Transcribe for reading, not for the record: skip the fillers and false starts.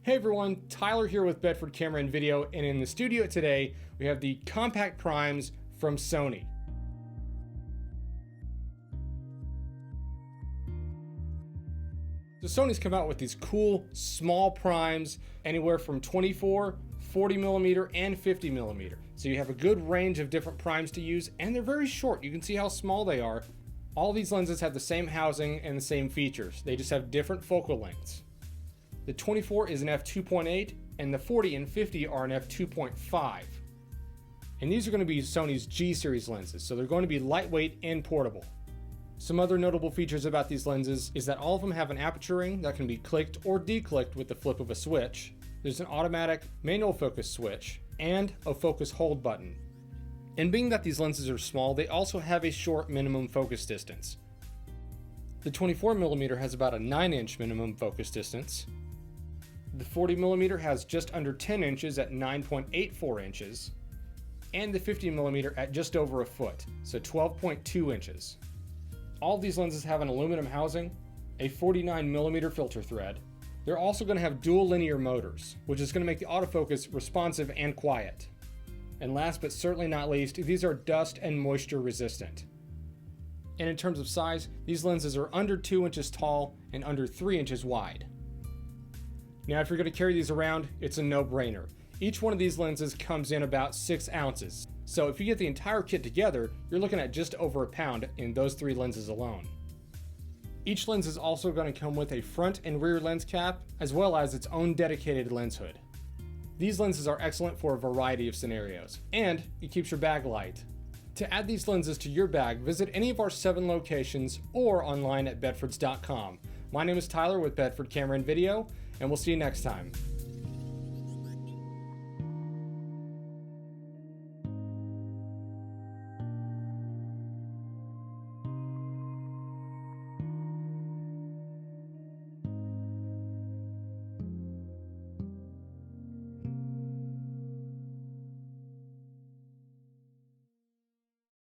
Hey everyone, Tyler here with Bedford Camera and Video, and in the studio today we have the compact primes from Sony. So Sony's come out with these cool small primes anywhere from 24, 40mm, and 50mm. So you have a good range of different primes to use, and they're very short. You can see how small they are. All these lenses have the same housing and the same features. They just have different focal lengths. The 24 is an f2.8 and the 40 and 50 are an f2.5. And these are going to be Sony's G series lenses, so they're going to be lightweight and portable. Some other notable features about these lenses is that all of them have an aperture ring that can be clicked or declicked with the flip of a switch. There's an automatic manual focus switch and a focus hold button. And being that these lenses are small, they also have a short minimum focus distance. The 24mm has about a 9-inch minimum focus distance. The 40mm has just under 10 inches at 9.84 inches, and the 50mm at just over a foot, so 12.2 inches. All these lenses have an aluminum housing, a 49mm filter thread. They're also going to have dual linear motors, which is going to make the autofocus responsive and quiet. And last but certainly not least, these are dust and moisture resistant. And in terms of size, these lenses are under 2 inches tall and under 3 inches wide. Now, if you're going to carry these around, it's a no-brainer. Each one of these lenses comes in about 6 ounces. So if you get the entire kit together, you're looking at just over a pound in those 3 lenses alone. Each lens is also going to come with a front and rear lens cap, as well as its own dedicated lens hood. These lenses are excellent for a variety of scenarios, and it keeps your bag light. To add these lenses to your bag, visit any of our 7 locations or online at bedfords.com. My name is Tyler with Bedford Camera and Video, and we'll see you next time.